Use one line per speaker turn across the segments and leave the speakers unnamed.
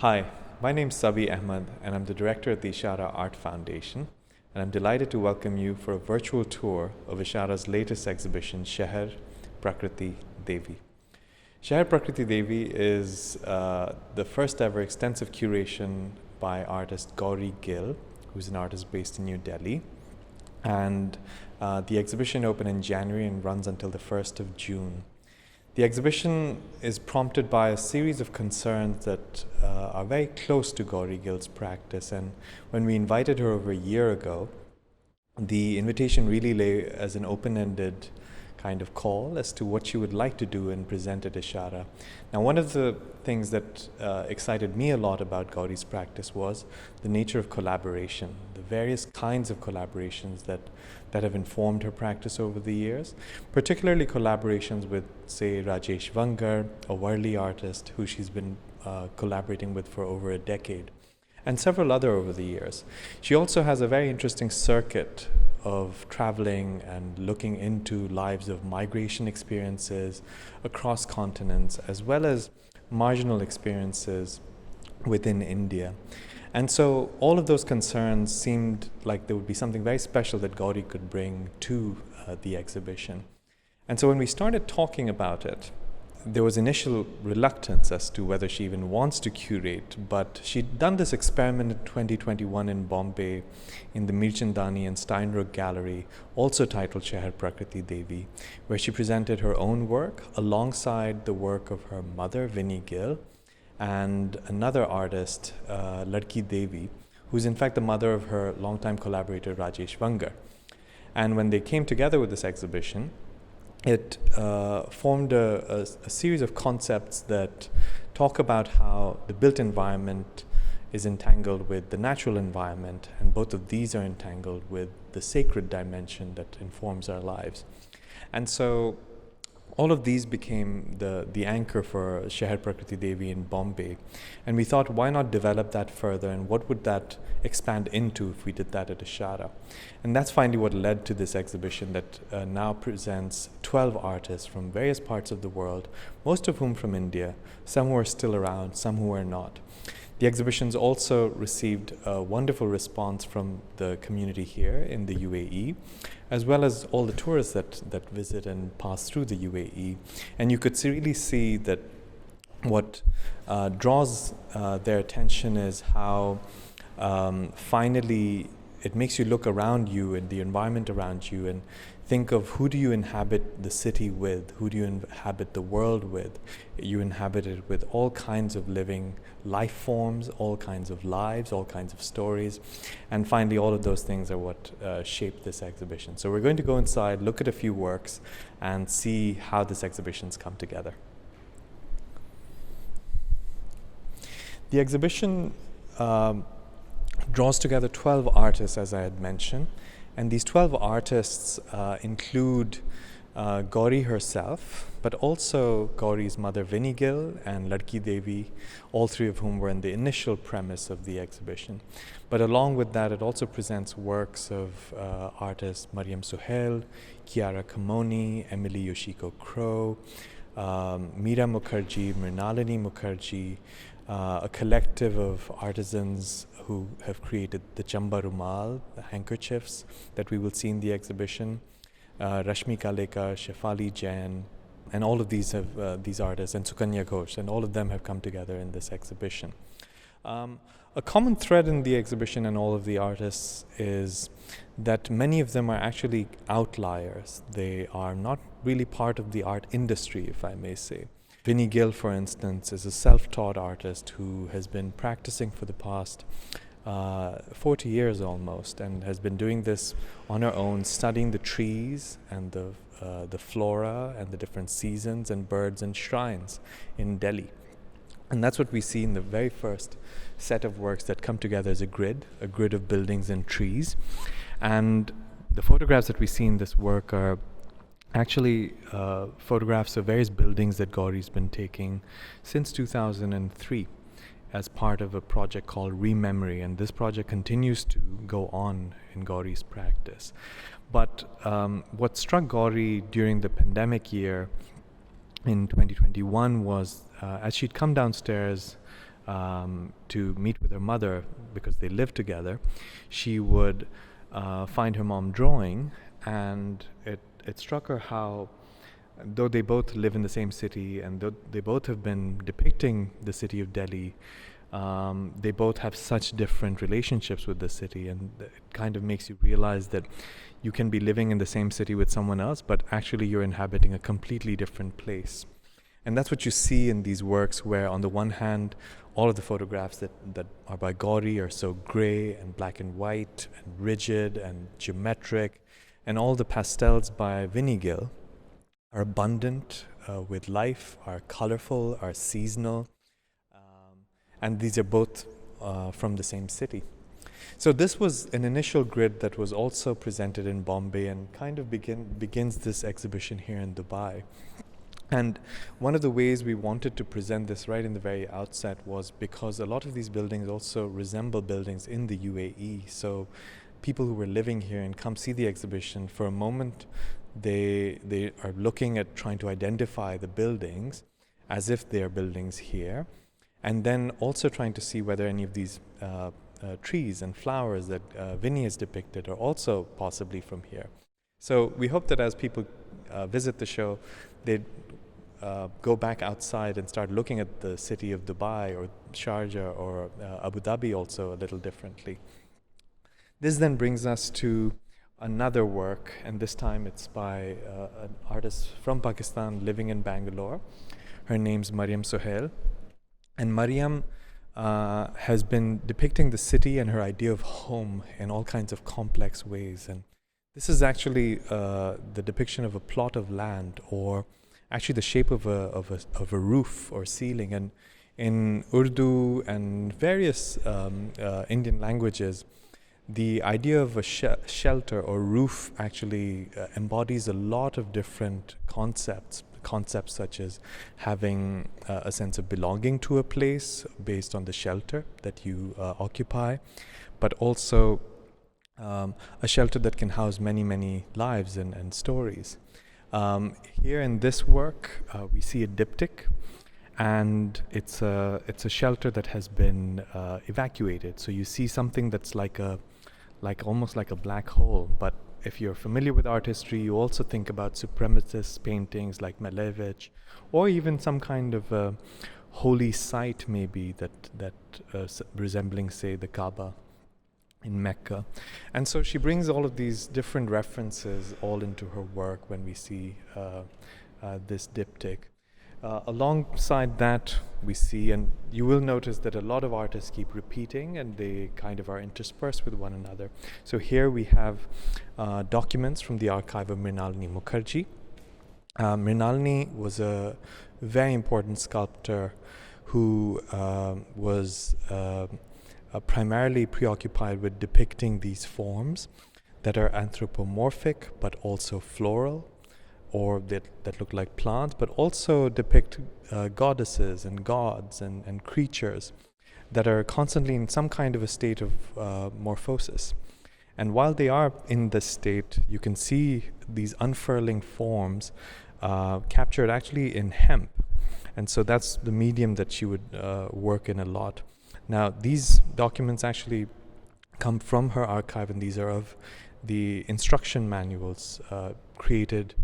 Hi, my name's Sabih Ahmed, and I'm the director at the Ishara Art Foundation, and I'm delighted to welcome you for a virtual tour of Ishara's latest exhibition, Sheher, Prakriti, Devi. Sheher Prakriti Devi is the first ever extensive curation by artist Gauri Gill, who's an artist based in New Delhi. And the exhibition opened in January and runs until the 1st of June. The exhibition is prompted by a series of concerns that are very close to Gauri Gill's practice. And when we invited her over a year ago, the invitation really lay as an open-ended kind of call as to what she would like to do and present at Ishara. Now, one of the things that excited me a lot about Gauri's practice was the nature of collaboration, the various kinds of collaborations that have informed her practice over the years, particularly collaborations with, say, Rajesh Vangar, a Warli artist who she's been collaborating with for over a decade, and several other over the years. She also has a very interesting circuit of traveling and looking into lives of migration experiences across continents, as well as marginal experiences within India. And so all of those concerns seemed like there would be something very special that Gauri could bring to the exhibition. And so when we started talking about it, there was initial reluctance as to whether she even wants to curate, but she'd done this experiment in 2021 in Bombay in the Mirchandani and Steinrock Gallery, also titled Sheher Prakriti Devi, where she presented her own work alongside the work of her mother, Gauri Gill, and another artist, Devi, who's in fact the mother of her longtime collaborator, Rajesh Vangar. And when they came together with this exhibition, it formed a series of concepts that talk about how the built environment is entangled with the natural environment, and both of these are entangled with the sacred dimension that informs our lives. And so all of these became the anchor for Sheher Prakriti Devi in Bombay. And we thought, why not develop that further, and what would that expand into if we did that at Ishara? And that's finally what led to this exhibition that now presents 12 artists from various parts of the world, most of whom from India, some who are still around, some who are not. The exhibition's also received a wonderful response from the community here in the UAE, as well as all the tourists that visit and pass through the UAE. And you could really see that what draws their attention is how finally it makes you look around you and the environment around you and think of who do you inhabit the city with, who do you inhabit the world with. You inhabit it with all kinds of living life forms, all kinds of lives, all kinds of stories. And finally, all of those things are what shaped this exhibition. So we're going to go inside, look at a few works, and see how this exhibition's come together. The exhibition draws together 12 artists, as I had mentioned. And these 12 artists include Gauri herself, but also Gauri's mother, Gauri Gill, and Devi, all three of whom were in the initial premise of the exhibition. But along with that, it also presents works of artists Mariam Suhail, Kiara Kamoni, Emily Yoshiko Crow, Meera Mukherjee, Mrinalini Mukherjee, a collective of artisans who have created the Chamba Rumal, the handkerchiefs that we will see in the exhibition, Rashmi Kalekar, Shefali Jain, and all of these artists, and Sukanya Ghosh, and all of them have come together in this exhibition. A common thread in the exhibition and all of the artists is that many of them are actually outliers. They are not really part of the art industry, if I may say. Gauri Gill, for instance, is a self-taught artist who has been practicing for the past 40 years almost, and has been doing this on her own, studying the trees and the flora and the different seasons and birds and shrines in Delhi. And that's what we see in the very first set of works that come together as a grid of buildings and trees. And the photographs that we see in this work are actually photographs of various buildings that Gauri's been taking since 2003 as part of a project called Rememory, and this project continues to go on in Gauri's practice. But what struck Gauri during the pandemic year in 2021 was as she'd come downstairs to meet with her mother because they lived together, she would find her mom drawing, and it struck her how, though they both live in the same city and though they both have been depicting the city of Delhi, they both have such different relationships with the city, and it kind of makes you realize that you can be living in the same city with someone else, but actually you're inhabiting a completely different place. And that's what you see in these works, where on the one hand, all of the photographs that are by Gauri are so gray and black and white and rigid and geometric, and all the pastels by Gauri Gill are abundant with life, are colorful, are seasonal, and these are both from the same city. So this was an initial grid that was also presented in Bombay and kind of begins this exhibition here in Dubai. And one of the ways we wanted to present this right in the very outset was because a lot of these buildings also resemble buildings in the UAE. So people who were living here and come see the exhibition, for a moment they are looking at trying to identify the buildings as if they are buildings here, and then also trying to see whether any of these trees and flowers that Vinny has depicted are also possibly from here. So we hope that as people visit the show, they'd go back outside and start looking at the city of Dubai or Sharjah or Abu Dhabi also a little differently. This then brings us to another work, and this time it's by an artist from Pakistan living in Bangalore. Her name's Mariam Sohail. And Mariam has been depicting the city and her idea of home in all kinds of complex ways. And this is actually the depiction of a plot of land, or actually the shape of a roof or ceiling. And in Urdu and various Indian languages, the idea of a shelter or roof actually embodies a lot of different concepts such as having a sense of belonging to a place based on the shelter that you occupy, but also a shelter that can house many, many lives and stories. Here in this work, we see a diptych, and it's a shelter that has been evacuated. So you see something that's almost like a black hole. But if you're familiar with art history, you also think about supremacist paintings like Malevich, or even some kind of holy site maybe that resembling, say, the Kaaba in Mecca. And so she brings all of these different references all into her work when we see this diptych. Alongside that, we see, and you will notice that a lot of artists keep repeating and they kind of are interspersed with one another. So here we have documents from the archive of Mrinalini Mukherjee. Mrinalini was a very important sculptor who was primarily preoccupied with depicting these forms that are anthropomorphic but also floral, or that look like plants, but also depict goddesses and gods and creatures that are constantly in some kind of a state of morphosis. And while they are in this state, you can see these unfurling forms captured actually in hemp. And so that's the medium that she would work in a lot. Now, these documents actually come from her archive, and these are of the instruction manuals created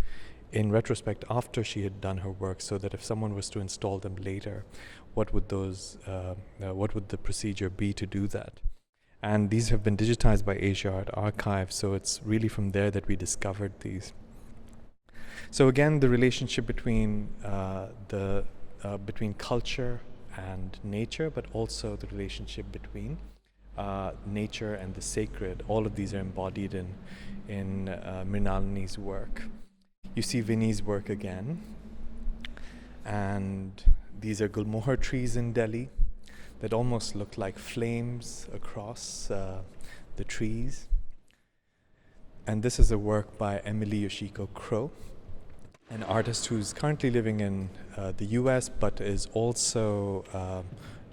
in retrospect after she had done her work, so that if someone was to install them later, what would the procedure be to do that? And these have been digitized by Asia Art Archive, so it's really from there that we discovered these. So again, the relationship between between culture and nature, but also the relationship between nature and the sacred. All of these are embodied in Mrinalini's work. You see Vinny's work again, and these are gulmohar trees in Delhi that almost look like flames across the trees. And this is a work by Emily Yoshiko Crow, an artist who's currently living in the US, but is also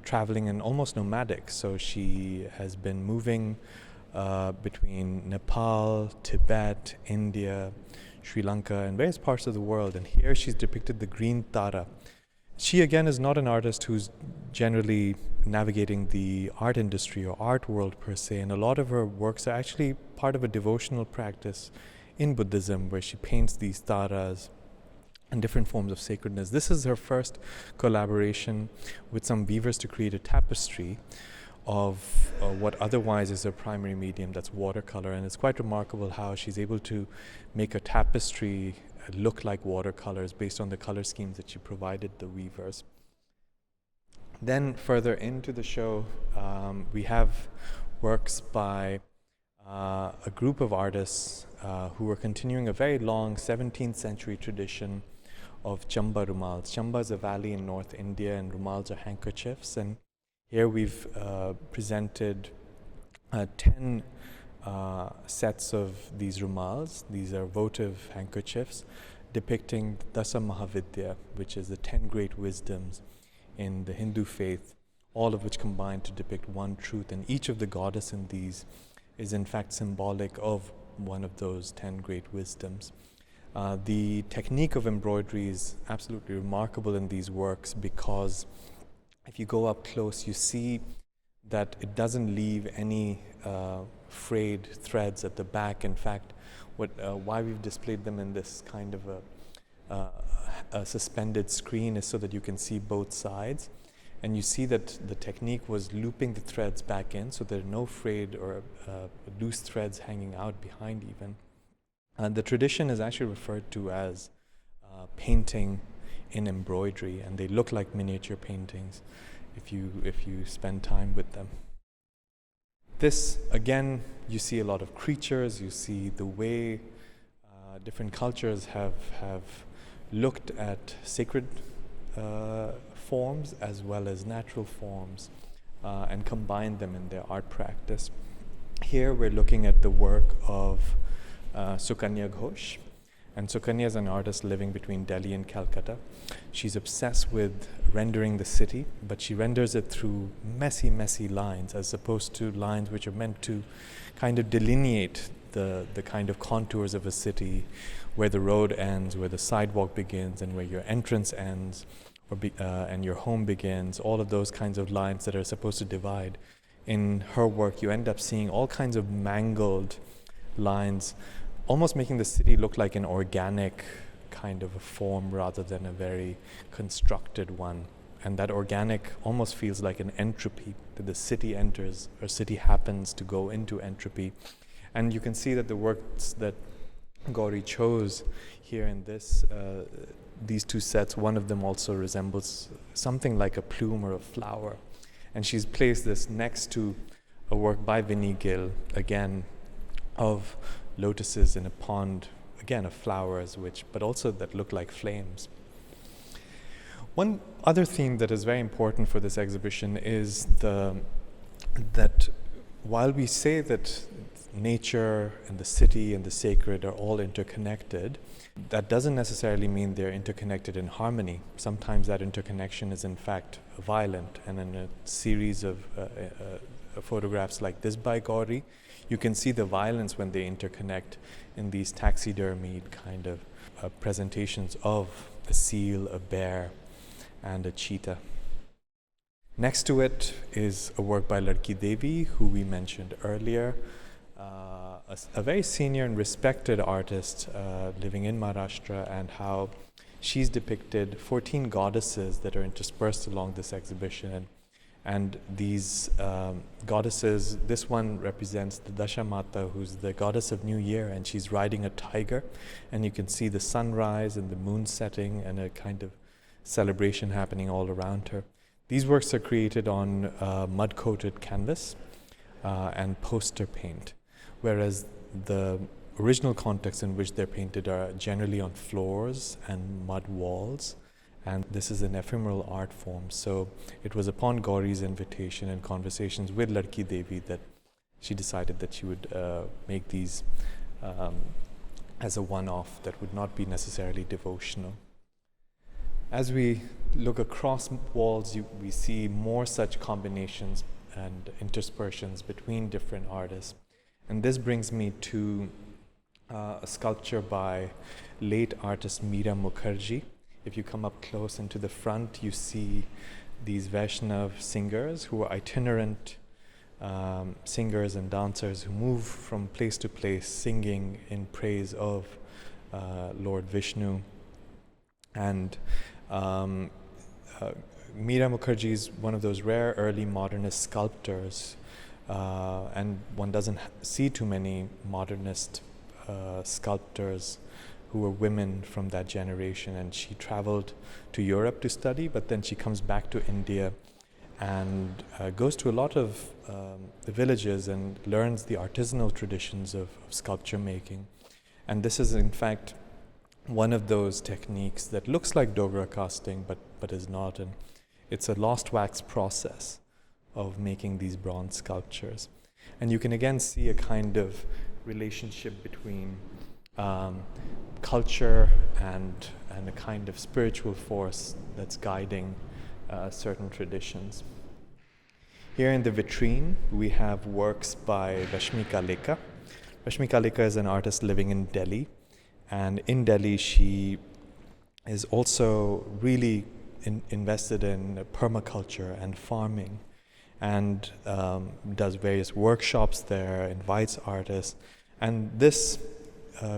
traveling and almost nomadic. So she has been moving between Nepal, Tibet, India, Sri Lanka, and various parts of the world. And here she's depicted the green Tara. She again is not an artist who's generally navigating the art industry or art world per se, and a lot of her works are actually part of a devotional practice in Buddhism where she paints these taras and different forms of sacredness. This is her first collaboration with some weavers to create a tapestry of what otherwise is her primary medium, that's watercolor. And it's quite remarkable how she's able to make a tapestry look like watercolors based on the color schemes that she provided the weavers. Then further into the show, we have works by a group of artists who are continuing a very long 17th century tradition of Chamba rumals. Chamba is a valley in North India, and rumals are handkerchiefs. And here we've presented 10 sets of these rumals. These are votive handkerchiefs depicting Dasa Mahavidya, which is the 10 great wisdoms in the Hindu faith, all of which combine to depict one truth. And each of the goddess in these is in fact symbolic of one of those 10 great wisdoms. The technique of embroidery is absolutely remarkable in these works because if you go up close, you see that it doesn't leave any frayed threads at the back. In fact, why we've displayed them in this kind of a suspended screen is so that you can see both sides. And you see that the technique was looping the threads back in, so there are no frayed or loose threads hanging out behind even. And the tradition is actually referred to as painting in embroidery, and they look like miniature paintings if you spend time with them. This, again, you see a lot of creatures. You see the way different cultures have looked at sacred forms as well as natural forms and combined them in their art practice. Here we're looking at the work of Sukanya Ghosh. And Sukanya is an artist living between Delhi and Calcutta. She's obsessed with rendering the city, but she renders it through messy, messy lines as opposed to lines which are meant to kind of delineate the kind of contours of a city, where the road ends, where the sidewalk begins, and where your entrance ends, and your home begins, all of those kinds of lines that are supposed to divide. In her work, you end up seeing all kinds of mangled lines, almost making the city look like an organic kind of a form rather than a very constructed one. And that organic almost feels like an entropy, that the city enters, or city happens to go into entropy. And you can see that the works that Gauri chose here in these two sets, one of them also resembles something like a plume or a flower. And she's placed this next to a work by Gauri Gill, again, of lotuses in a pond, again of flowers, but also that look like flames. One other theme that is very important for this exhibition is that while we say that nature and the city and the sacred are all interconnected, that doesn't necessarily mean they're interconnected in harmony. Sometimes that interconnection is in fact violent, and in a series of photographs like this by Gauri, you can see the violence when they interconnect in these taxidermied kind of presentations of a seal, a bear, and a cheetah. Next to it is a work by Devi, who we mentioned earlier, a very senior and respected artist living in Maharashtra, and how she's depicted 14 goddesses that are interspersed along this exhibition. And these goddesses, this one represents the Dasha Mata, who's the goddess of New Year, and she's riding a tiger. And you can see the sunrise and the moon setting and a kind of celebration happening all around her. These works are created on mud-coated canvas and poster paint, whereas the original context in which they're painted are generally on floors and mud walls. And this is an ephemeral art form. So it was upon Gauri's invitation and conversations with Devi that she decided that she would make these as a one-off that would not be necessarily devotional. As we look across walls, we see more such combinations and interspersions between different artists. And this brings me to a sculpture by late artist Meera Mukherjee. If you come up close and to the front, you see these Vaishnav singers who are itinerant singers and dancers who move from place to place singing in praise of Lord Vishnu. And Meera Mukherjee is one of those rare early modernist sculptors, and one doesn't see too many modernist sculptors who were women from that generation. And she traveled to Europe to study, but then she comes back to India and goes to a lot of the villages and learns the artisanal traditions of sculpture making. And this is in fact one of those techniques that looks like Dogra casting but is not, and it's a lost wax process of making these bronze sculptures. And you can again see a kind of relationship between culture and a kind of spiritual force that's guiding certain traditions. Here in the vitrine, we have works by Rashmika Lekha. Rashmika Lekha is an artist living in Delhi, and in Delhi she is also really invested in permaculture and farming, and does various workshops there, invites artists, and this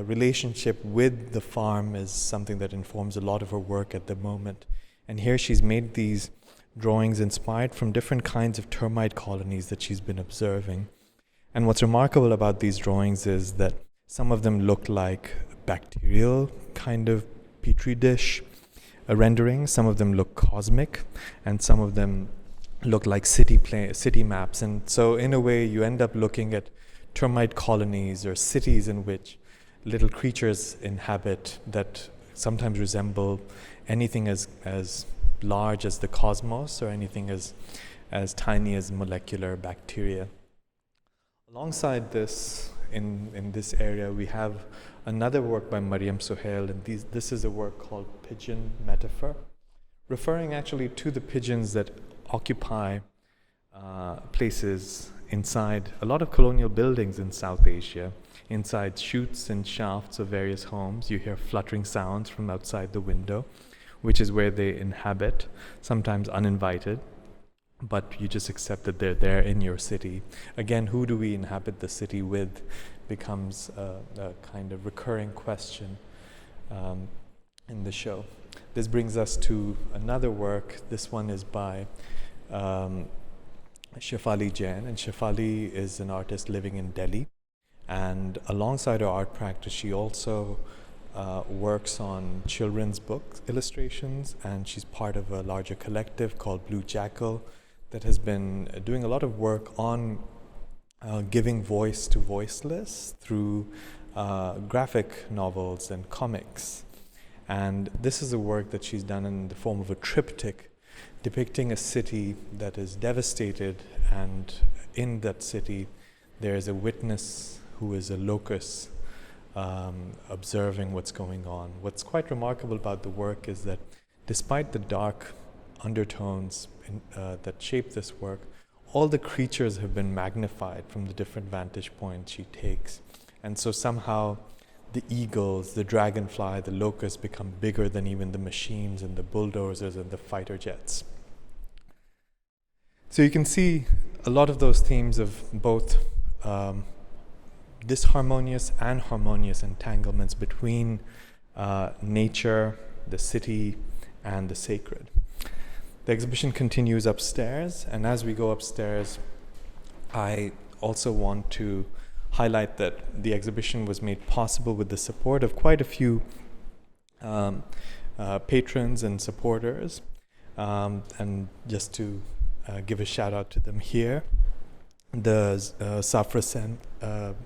relationship with the farm is something that informs a lot of her work at the moment. And here she's made these drawings inspired from different kinds of termite colonies that she's been observing. And what's remarkable about these drawings is that some of them look like bacterial kind of petri dish renderings, some of them look cosmic, and some of them look like city maps. And so in a way you end up looking at termite colonies or cities in which little creatures inhabit that sometimes resemble anything as large as the cosmos or anything as tiny as molecular bacteria. Alongside this, in this area, we have another work by Mariam Sohail, and this is a work called Pigeon Metaphor, referring actually to the pigeons that occupy places inside a lot of colonial buildings in South Asia. Inside chutes and shafts of various homes, you hear fluttering sounds from outside the window, which is where they inhabit, sometimes uninvited, but you just accept that they're there in your city. Again, who do we inhabit the city with becomes a kind of recurring question in the show. This brings us to another work. This one is by Shefali Jain, and Shefali is an artist living in Delhi. And alongside her art practice, she also works on children's book illustrations, and she's part of a larger collective called Blue Jackal that has been doing a lot of work on giving voice to voiceless through graphic novels and comics. And this is a work that she's done in the form of a triptych depicting a city that is devastated, and in that city there is a witness who is a locus observing what's going on. What's quite remarkable about the work is that despite the dark undertones that shape this work, all the creatures have been magnified from the different vantage points she takes. And so somehow the eagles, the dragonfly, the locusts become bigger than even the machines and the bulldozers and the fighter jets. So you can see a lot of those themes of both disharmonious and harmonious entanglements between nature, the city, and the sacred. The exhibition continues upstairs, and as we go upstairs, I also want to highlight that the exhibition was made possible with the support of quite a few patrons and supporters, and just to give a shout out to them here. The Safra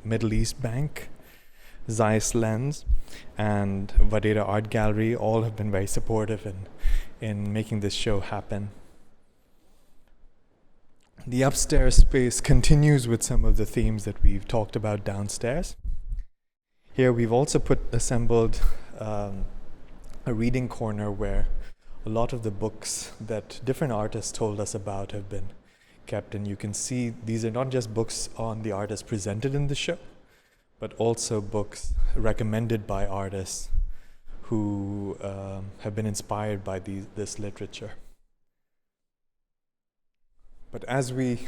Middle East Bank, Zeiss Lens, and Vadera Art Gallery all have been very supportive in making this show happen. The upstairs space continues with some of the themes that we've talked about downstairs. Here we've also assembled a reading corner where a lot of the books that different artists told us about have been kept, and you can see these are not just books on the artists presented in the show, but also books recommended by artists who have been inspired by this literature. But as we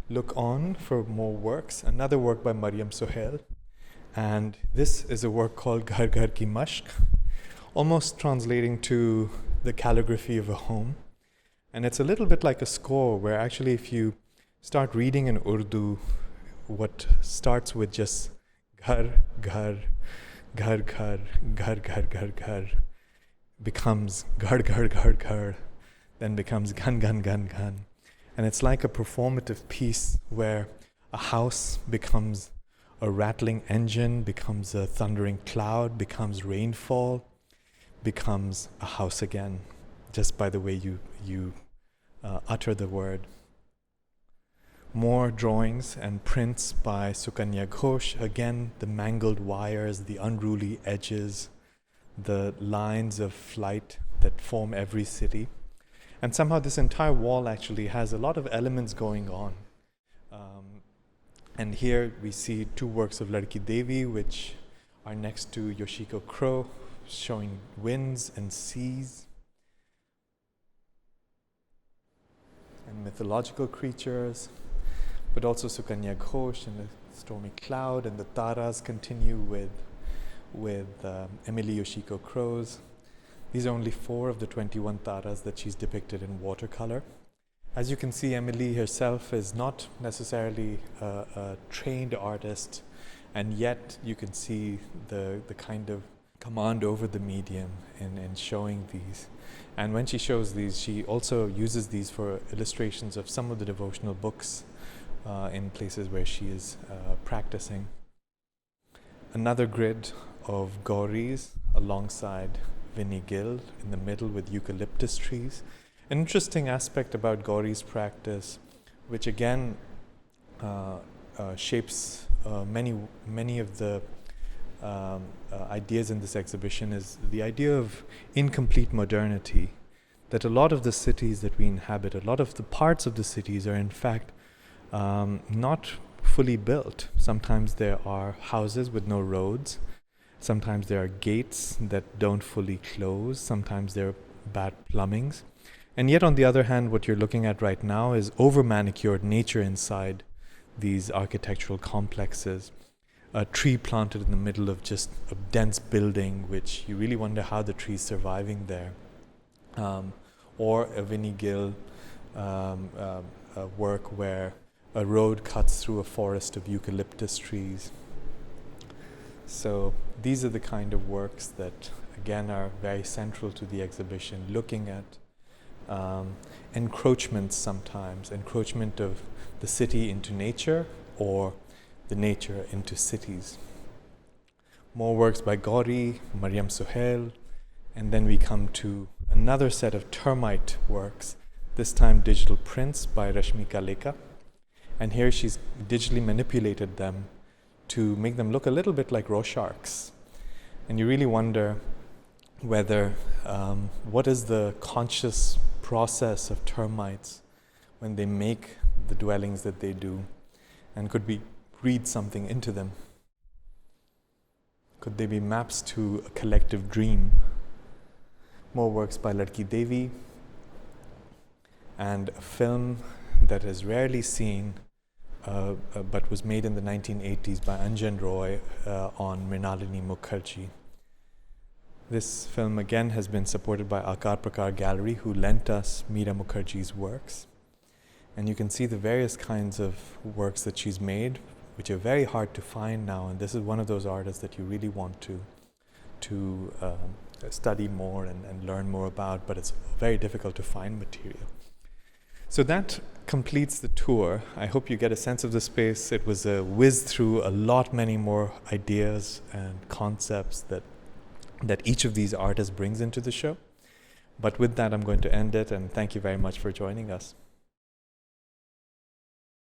look on for more works, another work by Maryam Sohail, and this is a work called Ghar Ghar Ki Mashq, almost translating to the calligraphy of a home. And it's a little bit like a score, where actually if you start reading in Urdu, what starts with just ghar, ghar, ghar, ghar, ghar, ghar, ghar, ghar, becomes ghar, ghar, ghar, ghar, then becomes ghan, ghan, ghan, ghan. And it's like a performative piece where a house becomes a rattling engine, becomes a thundering cloud, becomes rainfall, becomes a house again, just by the way you utter the word. More drawings and prints by Sukanya Ghosh. Again, the mangled wires, the unruly edges, the lines of flight that form every city. And somehow this entire wall actually has a lot of elements going on. And here we see two works of Ladki Devi, which are next to Yoshiko Crow, showing winds and seas and mythological creatures, but also Sukanya Ghosh and the stormy cloud, and the taras continue with Emily Yoshiko Crow's. These are only 4 of the 21 taras that she's depicted in watercolor. As you can see, Emily herself is not necessarily a trained artist, and yet you can see the kind of command over the medium in showing these. And when she shows these, she also uses these for illustrations of some of the devotional books in places where she is practicing. Another grid of Gauris alongside Gauri Gill in the middle with eucalyptus trees. An interesting aspect about Gauri's practice, which again shapes many of the ideas in this exhibition, is the idea of incomplete modernity. That a lot of the cities that we inhabit, a lot of the parts of the cities are in fact not fully built. Sometimes there are houses with no roads. Sometimes there are gates that don't fully close. Sometimes there are bad plumbings. And yet, on the other hand, what you're looking at right now is over-manicured nature inside these architectural complexes. A tree planted in the middle of just a dense building, which you really wonder how the tree's surviving there. Or a Gauri Gill work where a road cuts through a forest of eucalyptus trees. So these are the kind of works that, again, are very central to the exhibition, looking at encroachments sometimes, encroachment of the city into nature or the nature into cities. More works by Gauri, Maryam Sohail, and then we come to another set of termite works, this time digital prints by Rashmika Lekha. And here she's digitally manipulated them to make them look a little bit like Rorschachs. And you really wonder whether, what is the conscious process of termites when they make the dwellings that they do, and could we read something into them? Could they be maps to a collective dream? More works by Ladki Devi, and a film that is rarely seen but was made in the 1980s by Anjan Roy on Mrinalini Mukherjee. This film again has been supported by Akar Prakar Gallery, who lent us Meera Mukherjee's works. And you can see the various kinds of works that she's made, which are very hard to find now. And this is one of those artists that you really want to study more and learn more about, but it's very difficult to find material. So that completes the tour. I hope you get a sense of the space. It was a whiz through many more ideas and concepts that each of these artists brings into the show. But with that, I'm going to end it, and thank you very much for joining us.